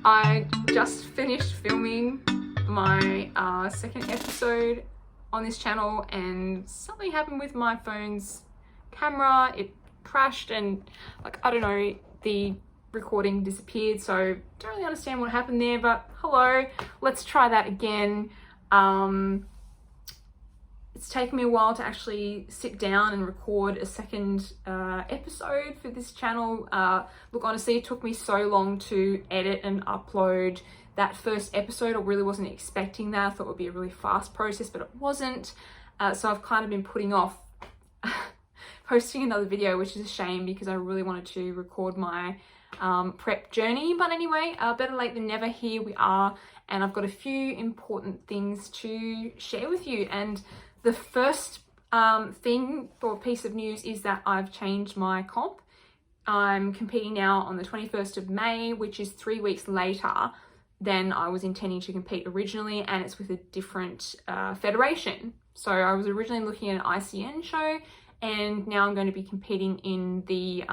I just finished filming my second episode on this channel, and something happened with my phone's camera. It crashed and, like, I don't know, the recording disappeared, so don't really understand what happened there, but hello, let's try that again. It's taken me a while to actually sit down and record a second episode for this channel. Look, honestly, it took me so long to edit and upload that first episode. I really wasn't expecting that. I thought it would be a really fast process, but it wasn't. So I've kind of been putting off posting another video, which is a shame because I really wanted to record my prep journey. But anyway, better late than never. Here we are, and I've got a few important things to share with you. And the first thing or piece of news is that I've changed my comp. I'm competing now on the 21st of May, which is 3 weeks later than I was intending to compete originally, and it's with a different federation. So I was originally looking at an ICN show, and now I'm going to be competing in the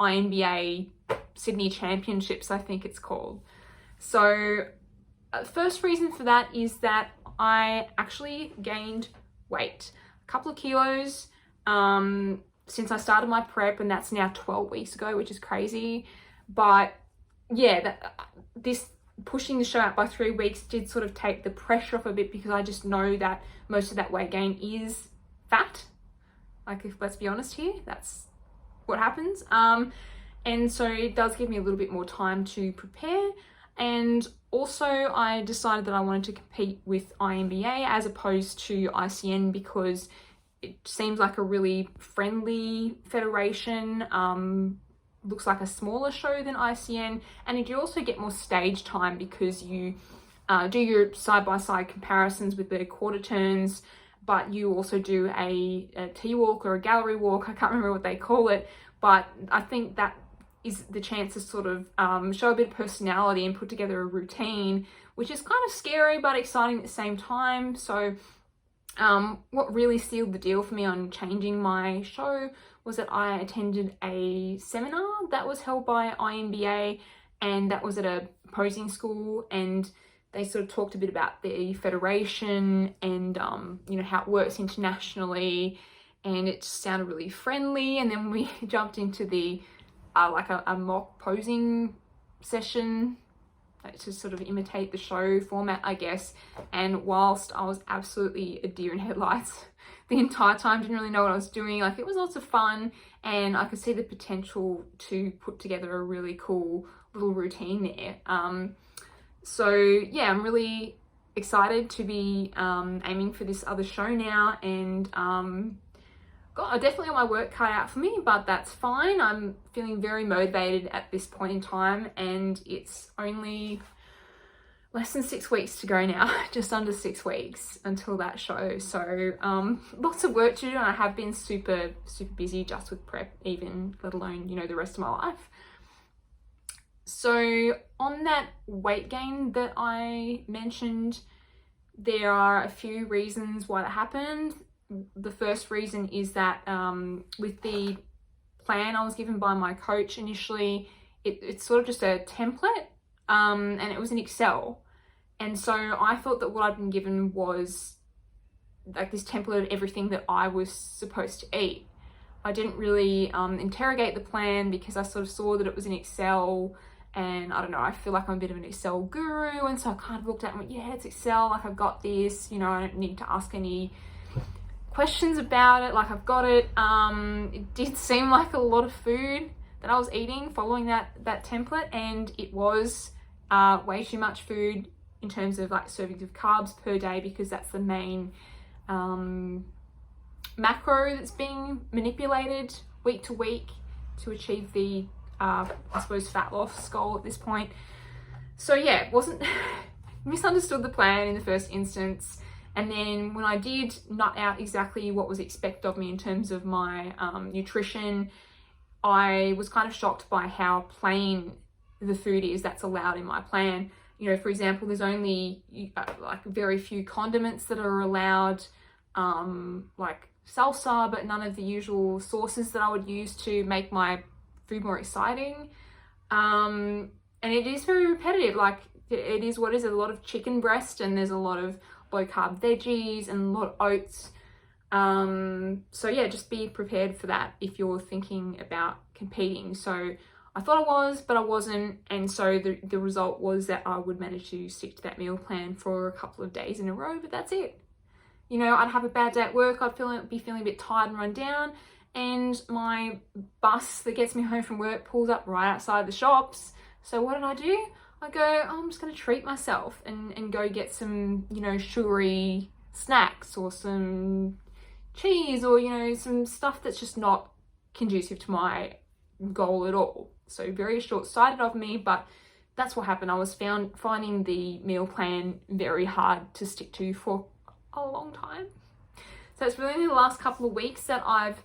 INBA Sydney Championships, I think it's called. So first reason for that is that I actually gained weight, a couple of kilos since I started my prep, and that's now 12 weeks ago, which is crazy. But yeah, this pushing the show out by 3 weeks did sort of take the pressure off a bit, because I just know that most of that weight gain is fat. Like, if let's be honest here, that's what happens. And so it does give me a little bit more time to prepare. And also I decided that I wanted to compete with INBA as opposed to ICN because it seems like a really friendly federation. Looks like a smaller show than ICN, and you also get more stage time because you do your side-by-side comparisons with the quarter turns, but you also do a T-walk or a gallery walk. I can't remember what they call it, but I think that is the chance to sort of show a bit of personality and put together a routine, which is kind of scary but exciting at the same time. So what really sealed the deal for me on changing my show was that I attended a seminar that was held by INBA, and that was at a posing school, and they sort of talked a bit about the federation and you know, how it works internationally, and it just sounded really friendly. And then we jumped into the like a mock posing session to sort of imitate the show format, I guess. And whilst I was absolutely a deer in headlights the entire time, didn't really know what I was doing, like, it was lots of fun, and I could see the potential to put together a really cool little routine there. So yeah, I'm really excited to be aiming for this other show now, and I definitely got my work cut out for me, but that's fine. I'm feeling very motivated at this point in time, and it's only less than 6 weeks to go now, just under 6 weeks until that show. So lots of work to do, and I have been super busy just with prep, even let alone, you know, the rest of my life. So on that weight gain that I mentioned, there are a few reasons why that happened. The first reason is that with the plan I was given by my coach initially, it's sort of just a template, and it was in Excel. And so I thought that what I'd been given was like this template of everything that I was supposed to eat. I didn't really interrogate the plan because I sort of saw that it was in Excel, and I don't know, I feel like I'm a bit of an Excel guru, and so I kind of looked at it and went, yeah, it's Excel, like, I've got this, you know, I don't need to ask any questions about it, like, I've got it. It did seem like a lot of food that I was eating following that template, and it was way too much food in terms of like servings of carbs per day, because that's the main macro that's being manipulated week to week to achieve the I suppose fat loss goal at this point. So yeah, it wasn't misunderstood the plan in the first instance. And then when I did nut out exactly what was expected of me in terms of my nutrition, I was kind of shocked by how plain the food is that's allowed in my plan. You know, for example, there's only like very few condiments that are allowed, like salsa, but none of the usual sauces that I would use to make my food more exciting. And it is very repetitive. Like, it is what is it, a lot of chicken breast, and there's a lot of low carb veggies and a lot of oats. So yeah, just be prepared for that if you're thinking about competing. So I thought I was, but I wasn't. And so the result was that I would manage to stick to that meal plan for a couple of days in a row, but that's it. You know, I'd have a bad day at work. I'd be feeling a bit tired and run down. And my bus that gets me home from work pulls up right outside the shops. So what did I do? I go, oh, I'm just going to treat myself and go get some, you know, sugary snacks or some cheese or, you know, some stuff that's just not conducive to my goal at all. So very short-sighted of me, but that's what happened. I was finding the meal plan very hard to stick to for a long time. So it's really the last couple of weeks that I've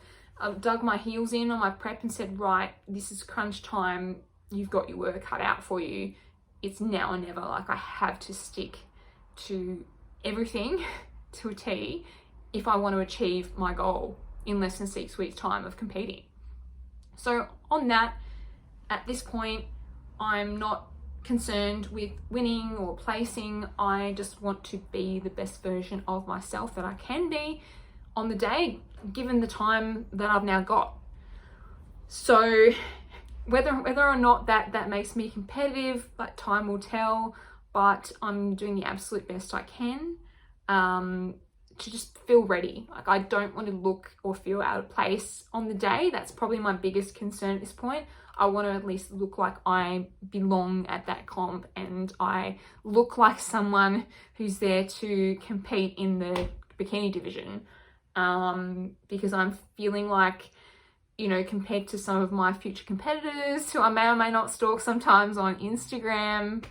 dug my heels in on my prep and said, right, this is crunch time. You've got your work cut out for you. It's now or never. Like, I have to stick to everything to a T if I want to achieve my goal in less than 6 weeks' time of competing. So on that, at this point, I'm not concerned with winning or placing. I just want to be the best version of myself that I can be on the day, given the time that I've now got. So whether or not that makes me competitive, but time will tell. But I'm doing the absolute best I can to just feel ready. Like, I don't want to look or feel out of place on the day. That's probably my biggest concern at this point. I want to at least look like I belong at that comp and I look like someone who's there to compete in the bikini division. Because I'm feeling like, you know, compared to some of my future competitors who I may or may not stalk sometimes on Instagram,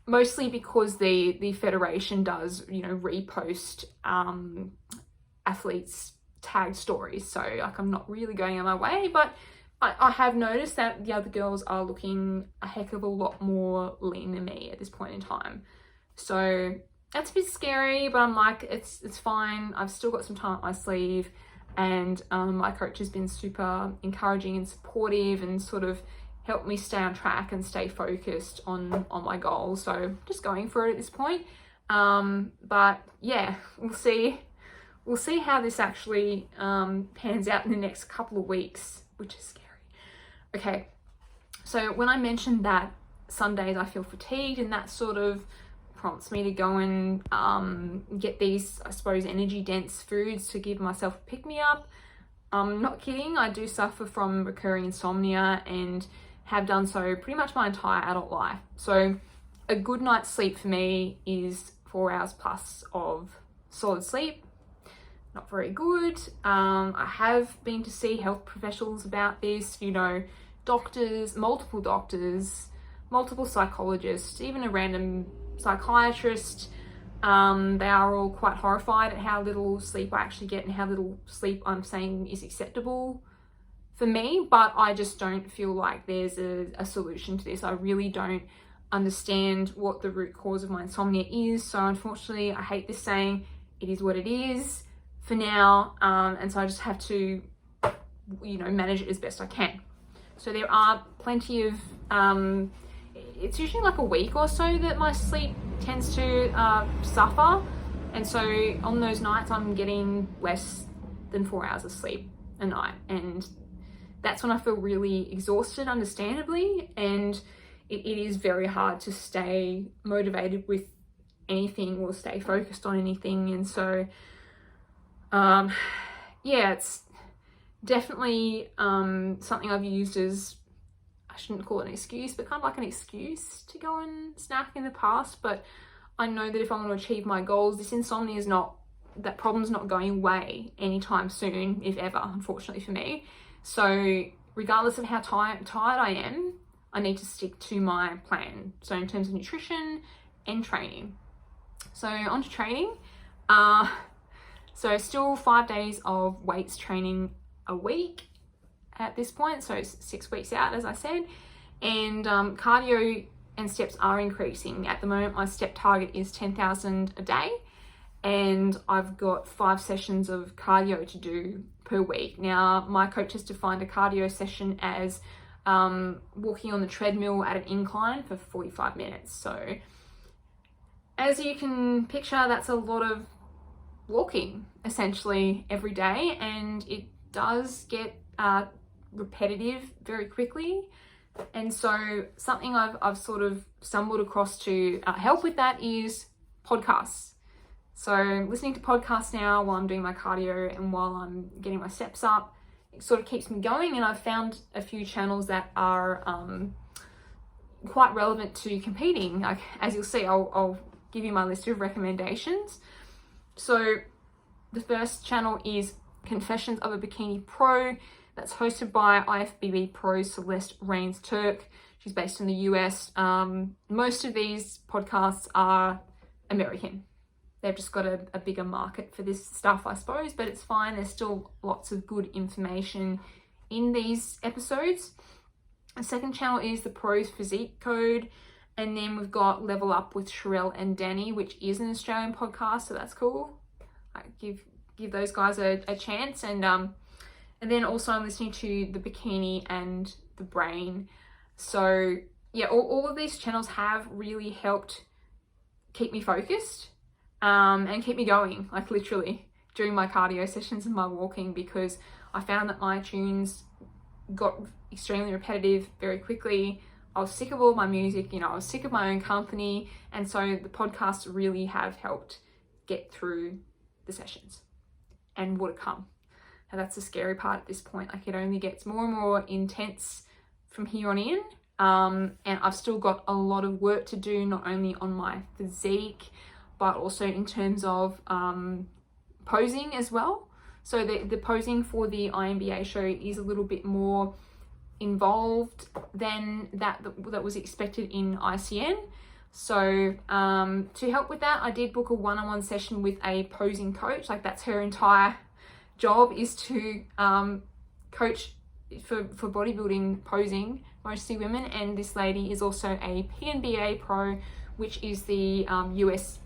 mostly because the federation does, you know, repost athletes tagged stories. So like, I'm not really going on my way, but I have noticed that the other girls are looking a heck of a lot more lean than me at this point in time. So that's a bit scary, but I'm like, it's fine. I've still got some time up my sleeve, and my coach has been super encouraging and supportive and sort of helped me stay on track and stay focused on my goals. So just going for it at this point. But yeah, we'll see how this actually pans out in the next couple of weeks, which is scary. Okay, so when I mentioned that Sundays I feel fatigued, and that sort of prompts me to go and get these, I suppose, energy dense foods to give myself a pick-me-up. I'm not kidding, I do suffer from recurring insomnia and have done so pretty much my entire adult life. So a good night's sleep for me is 4 hours plus of solid sleep. Not very good. I have been to see health professionals about this, you know, doctors, multiple psychologists, even a random psychiatrist. They are all quite horrified at how little sleep I actually get and how little sleep I'm saying is acceptable for me, but I just don't feel like there's a solution to this. I really don't understand what the root cause of my insomnia is. So unfortunately, I hate this saying, it is what it is for now. And so I just have to, you know, manage it as best I can. So there are plenty of, it's usually like a week or so that my sleep tends to suffer. And so on those nights, I'm getting less than 4 hours of sleep a night. And that's when I feel really exhausted, understandably. And it is very hard to stay motivated with anything or stay focused on anything. And so, yeah, it's definitely something I've used as, I shouldn't call it an excuse, but kind of like an excuse to go and snack in the past. But I know that if I want to achieve my goals, this insomnia is not, that problem's not going away anytime soon, if ever, unfortunately for me. So regardless of how tired I am, I need to stick to my plan. So in terms of nutrition and training. So on to training. So still 5 days of weights training a week at this point. So 6 weeks out, as I said. And cardio and steps are increasing. At the moment, my step target is 10,000 a day. And I've got 5 sessions of cardio to do per week. Now, my coach has defined a cardio session as walking on the treadmill at an incline for 45 minutes. So as you can picture, that's a lot of walking essentially every day, and it does get repetitive very quickly. And so something I've sort of stumbled across to help with that is podcasts. So listening to podcasts now while I'm doing my cardio and while I'm getting my steps up, it sort of keeps me going. And I've found a few channels that are quite relevant to competing. Like, as you'll see, I'll give you my list of recommendations. So the first channel is Confessions of a Bikini Pro. That's hosted by IFBB pro Celeste Rains-Turk. She's based in the US. Most of these podcasts are American. They've just got a bigger market for this stuff, I suppose, but it's fine. There's still lots of good information in these episodes. The second channel is the Pros Physique Code. And then we've got Level Up with Sherelle and Danny, which is an Australian podcast, so that's cool. I give those guys a chance. And then also I'm listening to The Bikini and The Brain. So yeah, all of these channels have really helped keep me focused and keep me going, like literally during my cardio sessions and my walking, because I found that my tunes got extremely repetitive very quickly. I was sick of all my music, I was sick of my own company. And so the podcasts really have helped get through the sessions and more to come. And that's the scary part at this point. Like, it only gets more and more intense from here on in. And I've still got a lot of work to do, not only on my physique, but also in terms of posing as well. So the posing for the INBA show is a little bit more involved than that was expected in ICN. So to help with that, I did book a one-on-one session with a posing coach. Like, that's her entire job, is to coach for bodybuilding posing, mostly women. And this lady is also a PNBA pro, which is the US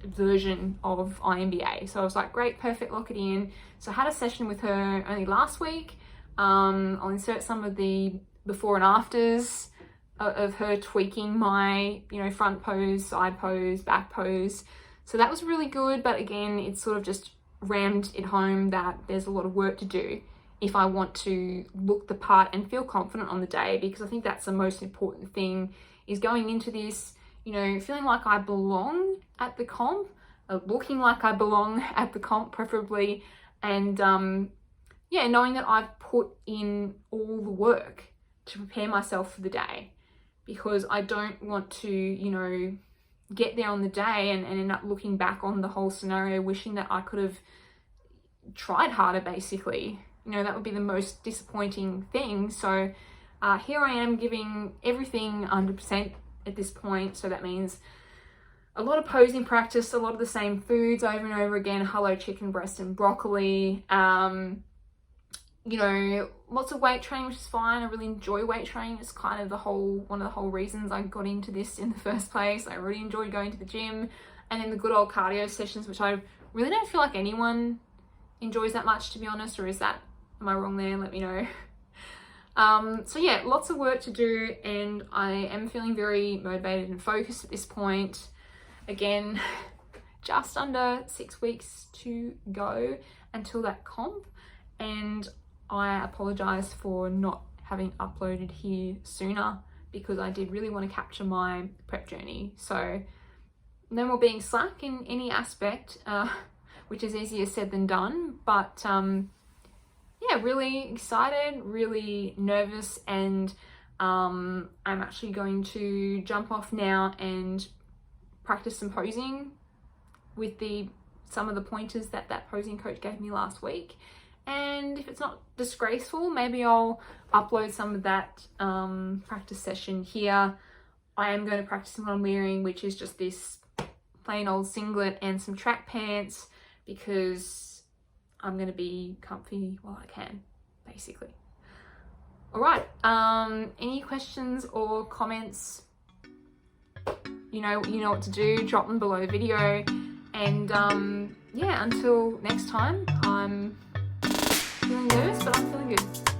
version of INBA. So I was like, great, perfect, lock it in. So I had a session with her only last week. I'll insert some of the before and afters of her tweaking my, front pose, side pose, back pose. So that was really good. But again, it sort of just rammed it home that there's a lot of work to do if I want to look the part and feel confident on the day, because I think that's the most important thing, is going into this, feeling like I belong at the comp, looking like I belong at the comp preferably, and knowing that I've put in all the work to prepare myself for the day, because I don't want to, get there on the day and end up looking back on the whole scenario, wishing that I could have tried harder, basically. That would be the most disappointing thing. So here I am giving everything 100% at this point. So that means a lot of posing practice, a lot of the same foods over and over again, hello chicken breast and broccoli, lots of weight training, which is fine. I really enjoy weight training. It's kind of one of the whole reasons I got into this in the first place. I really enjoyed going to the gym, and then the good old cardio sessions, which I really don't feel like anyone enjoys that much, to be honest. Or am I wrong there? Let me know. So yeah, lots of work to do, and I am feeling very motivated and focused at this point. Again, just under 6 weeks to go until that comp, and I apologize for not having uploaded here sooner, because I did really want to capture my prep journey. So no more being slack in any aspect, which is easier said than done. But yeah, really excited, really nervous, and I'm actually going to jump off now and practice some posing with some of the pointers that posing coach gave me last week. And if it's not disgraceful, maybe I'll upload some of that practice session here. I am going to practice what I'm wearing, which is just this plain old singlet and some track pants, because I'm going to be comfy while I can, basically. All right. Any questions or comments? You know what to do. Drop them below the video. And yeah, until next time, I'm feeling nervous, but I'm feeling good.